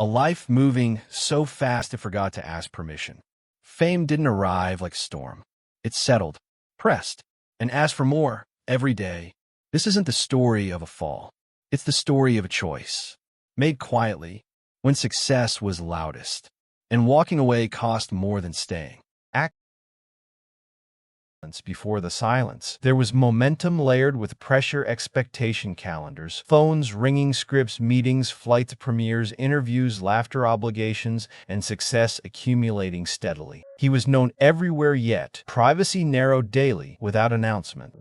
A life moving so fast it forgot to ask permission. Fame didn't arrive like a storm. It settled, pressed, and asked for more every day. This isn't the story of a fall. It's the story of a choice, made quietly, when success was loudest, and walking away cost more than staying. Before the silence, there was momentum layered with pressure, expectation calendars, phones ringing, scripts, meetings, flight premieres, interviews, laughter, obligations, and success accumulating steadily. He was known everywhere, yet privacy narrowed daily without announcement.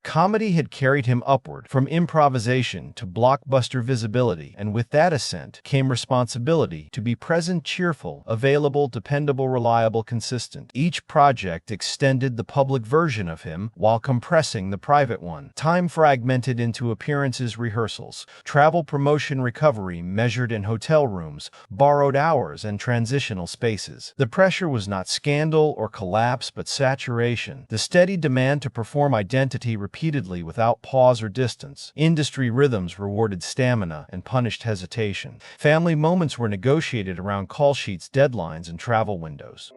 Comedy had carried him upward from improvisation to blockbuster visibility, and with that ascent came responsibility to be present, cheerful, available, dependable, reliable, consistent. Each project extended the public version of him while compressing the private one. Time fragmented into appearances, rehearsals, travel, promotion, recovery measured in hotel rooms, borrowed hours, and transitional spaces. The pressure was not scandal or collapse, but saturation, the steady demand to perform identity repeatedly without pause or distance. Industry rhythms rewarded stamina and punished hesitation. Family moments were negotiated around call sheets, deadlines, and travel windows.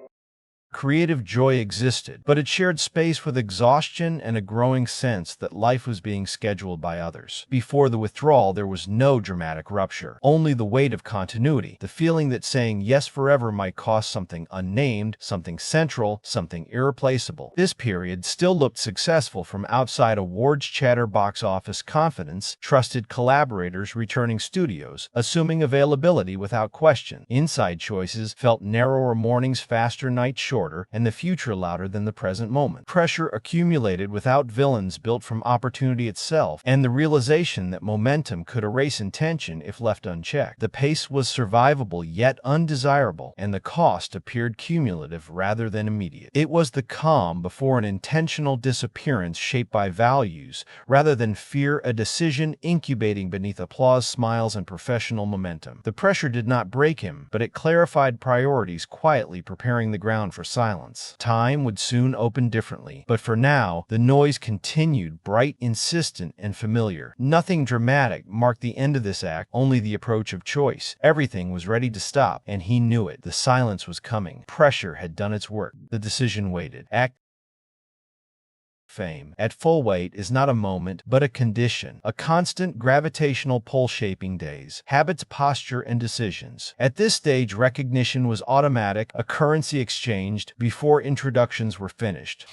Creative joy existed, but it shared space with exhaustion and a growing sense that life was being scheduled by others. Before the withdrawal, there was no dramatic rupture, only the weight of continuity, the feeling that saying yes forever might cost something unnamed, something central, something irreplaceable. This period still looked successful from outside: awards chatter, box office confidence, trusted collaborators, returning studios, assuming availability without question. Inside choices felt narrower: mornings faster, nights shorter, and the future louder than the present moment. Pressure accumulated without villains, built from opportunity itself, and the realization that momentum could erase intention if left unchecked. The pace was survivable yet undesirable, and the cost appeared cumulative rather than immediate. It was the calm before an intentional disappearance shaped by values rather than fear, a decision incubating beneath applause, smiles, and professional momentum. The pressure did not break him, but it clarified priorities, quietly preparing the ground for silence. Time would soon open differently, but for now, the noise continued, bright, insistent, and familiar. Nothing dramatic marked the end of this act, only the approach of choice. Everything was ready to stop, and he knew it. The silence was coming. Pressure had done its work. The decision waited. Fame at full weight is not a moment, but a condition, a constant gravitational pull shaping days, habits, posture, and decisions. At this stage, recognition was automatic, a currency exchanged before introductions were finished.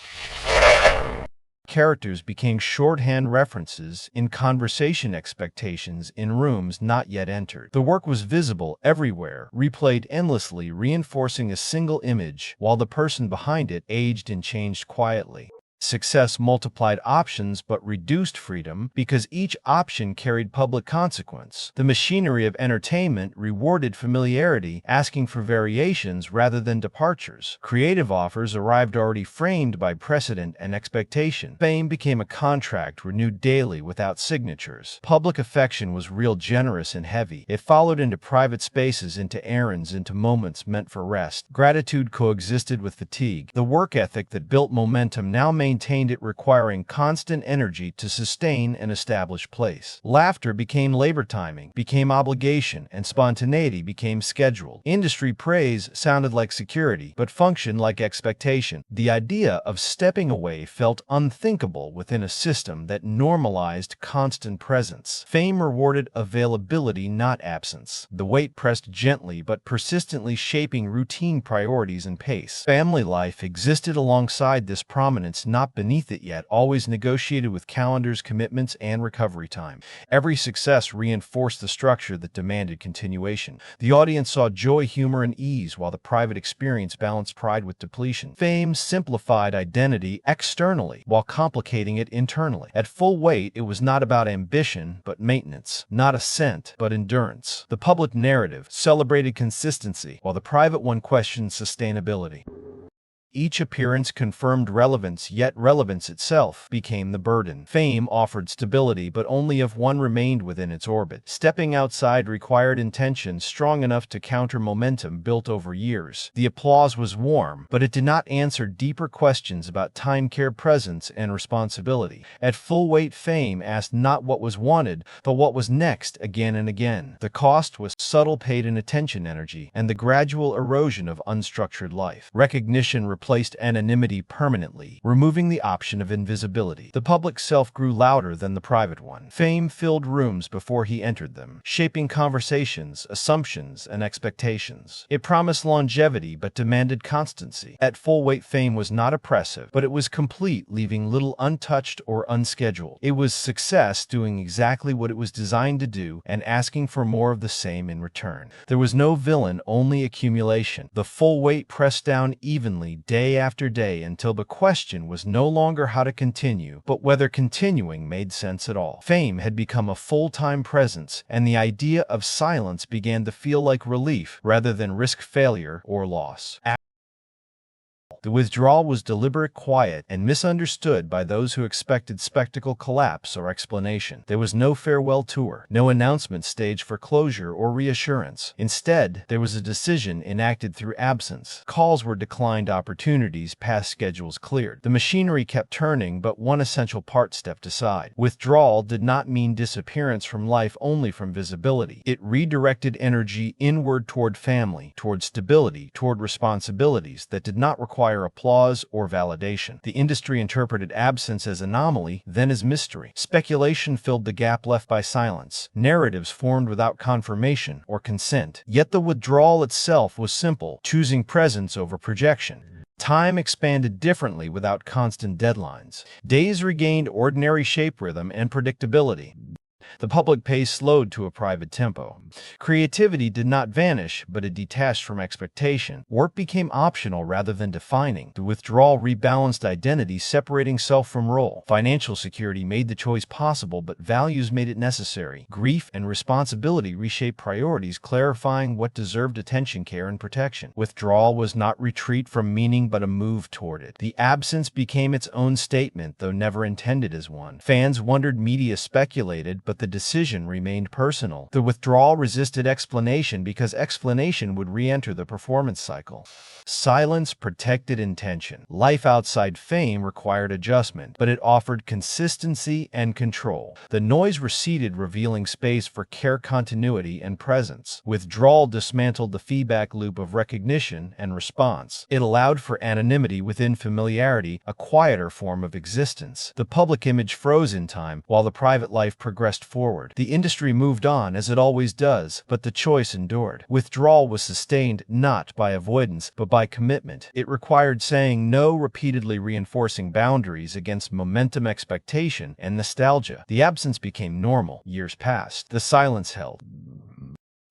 Characters became shorthand references in conversation, expectations in rooms not yet entered. The work was visible everywhere, replayed endlessly, reinforcing a single image, while the person behind it aged and changed quietly. Success multiplied options but reduced freedom, because each option carried public consequence. The machinery of entertainment rewarded familiarity, asking for variations rather than departures. Creative offers arrived already framed by precedent and expectation. Fame became a contract renewed daily without signatures. Public affection was real, generous, and heavy. It followed into private spaces, into errands, into moments meant for rest. Gratitude coexisted with fatigue. The work ethic that built momentum now maintained it, requiring constant energy to sustain an established place. Laughter became labor, timing became obligation, and spontaneity became scheduled. Industry praise sounded like security, but functioned like expectation. The idea of stepping away felt unthinkable within a system that normalized constant presence. Fame rewarded availability, not absence. The weight pressed gently but persistently, shaping routine, priorities, and pace. Family life existed alongside this prominence, not beneath it, yet always negotiated with calendars, commitments, and recovery time. Every success reinforced the structure that demanded continuation. The audience saw joy, humor, and ease, while the private experience balanced pride with depletion. Fame simplified identity externally while complicating it internally. At full weight, it was not about ambition, but maintenance, not ascent, but endurance. The public narrative celebrated consistency, while the private one questioned sustainability. Each appearance confirmed relevance, yet relevance itself became the burden. Fame offered stability, but only if one remained within its orbit. Stepping outside required intention strong enough to counter momentum built over years. The applause was warm, but it did not answer deeper questions about time, care, presence, and responsibility. At full weight, fame asked not what was wanted, but what was next again and again. The cost was subtle, paid in attention, energy, and the gradual erosion of unstructured life. Recognition replaced anonymity permanently, removing the option of invisibility. The public self grew louder than the private one. Fame filled rooms before he entered them, shaping conversations, assumptions, and expectations. It promised longevity but demanded constancy. At full weight, fame was not oppressive, but it was complete, leaving little untouched or unscheduled. It was success doing exactly what it was designed to do and asking for more of the same in return. There was no villain, only accumulation. The full weight pressed down evenly day after day until the question was no longer how to continue, but whether continuing made sense at all. Fame had become a full-time presence, and the idea of silence began to feel like relief rather than risk failure or loss. The withdrawal was deliberate, quiet, and misunderstood by those who expected spectacle, collapse, or explanation. There was no farewell tour, no announcement stage for closure or reassurance. Instead, there was a decision enacted through absence. Calls were declined, opportunities past schedules cleared. The machinery kept turning, but one essential part stepped aside. Withdrawal did not mean disappearance from life, only from visibility. It redirected energy inward, toward family, toward stability, toward responsibilities that did not require applause or validation. The industry interpreted absence as anomaly, then as mystery. Speculation filled the gap left by silence. Narratives formed without confirmation or consent. Yet the withdrawal itself was simple, choosing presence over projection. Time expanded differently without constant deadlines. Days regained ordinary shape, rhythm, and predictability. The public pace slowed to a private tempo. Creativity did not vanish, but it detached from expectation. Work became optional rather than defining. The withdrawal rebalanced identity, separating self from role. Financial security made the choice possible, but values made it necessary. Grief and responsibility reshaped priorities, clarifying what deserved attention, care, and protection. Withdrawal was not retreat from meaning, but a move toward it. The absence became its own statement, though never intended as one. Fans wondered, media speculated, but the decision remained personal. The withdrawal resisted explanation because explanation would re-enter the performance cycle. Silence protected intention. Life outside fame required adjustment, but it offered consistency and control. The noise receded, revealing space for care, continuity, and presence. Withdrawal dismantled the feedback loop of recognition and response. It allowed for anonymity within familiarity, a quieter form of existence. The public image froze in time, while the private life progressed forward. The industry moved on, as it always does, but the choice endured. Withdrawal was sustained not by avoidance, but by commitment. It required saying no, repeatedly reinforcing boundaries against momentum, expectation, and nostalgia. The absence became normal. Years passed. The silence held.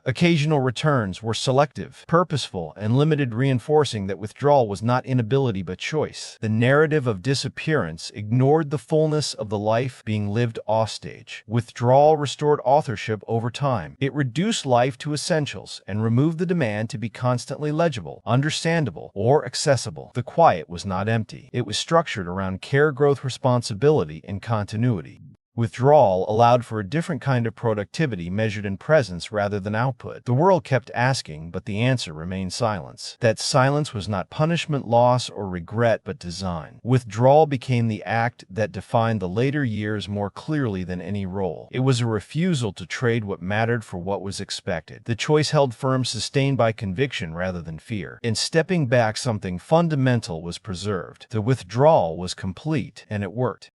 Occasional returns were selective, purposeful, and limited, reinforcing that withdrawal was not inability but choice. The narrative of disappearance ignored the fullness of the life being lived offstage. Withdrawal restored authorship over time. It reduced life to essentials and removed the demand to be constantly legible, understandable, or accessible. The quiet was not empty. It was structured around care, growth, responsibility, and continuity. Withdrawal allowed for a different kind of productivity measured in presence rather than output. The world kept asking, but the answer remained silence. That silence was not punishment, loss, or regret, but design. Withdrawal became the act that defined the later years more clearly than any role. It was a refusal to trade what mattered for what was expected. The choice held firm, sustained by conviction rather than fear. In stepping back, something fundamental was preserved. The withdrawal was complete, and it worked.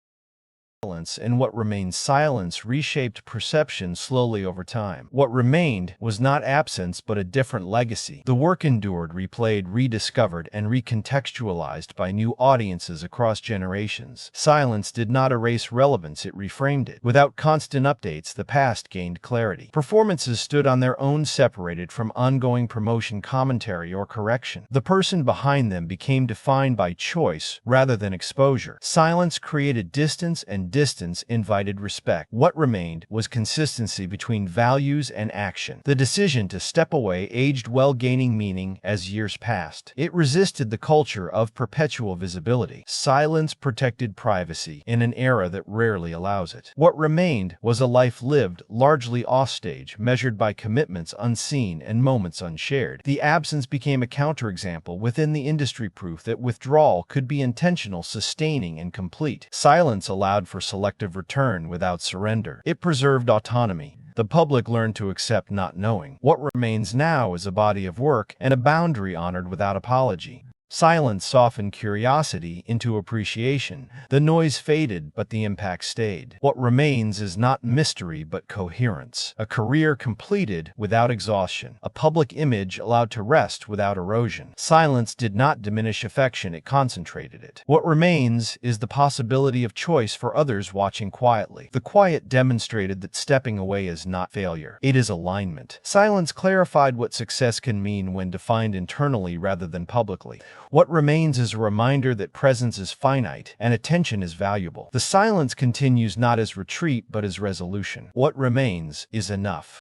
And what remained, silence, reshaped perception slowly over time. What remained was not absence but a different legacy. The work endured, replayed, rediscovered, and recontextualized by new audiences across generations. Silence did not erase relevance, it reframed it. Without constant updates, the past gained clarity. Performances stood on their own, separated from ongoing promotion, commentary, or correction. The person behind them became defined by choice rather than exposure. Silence created distance, and distance invited respect. What remained was consistency between values and action. The decision to step away aged well, gaining meaning as years passed. It resisted the culture of perpetual visibility. Silence protected privacy in an era that rarely allows it. What remained was a life lived largely offstage, measured by commitments unseen and moments unshared. The absence became a counterexample within the industry, proof that withdrawal could be intentional, sustaining, and complete. Silence allowed for selective return without surrender. It preserved autonomy. The public learned to accept not knowing. What remains now is a body of work and a boundary honored without apology. Silence softened curiosity into appreciation. The noise faded, but the impact stayed. What remains is not mystery, but coherence. A career completed without exhaustion. A public image allowed to rest without erosion. Silence did not diminish affection, it concentrated it. What remains is the possibility of choice for others watching quietly. The quiet demonstrated that stepping away is not failure. It is alignment. Silence clarified what success can mean when defined internally rather than publicly. What remains is a reminder that presence is finite and attention is valuable. The silence continues not as retreat but as resolution. What remains is enough.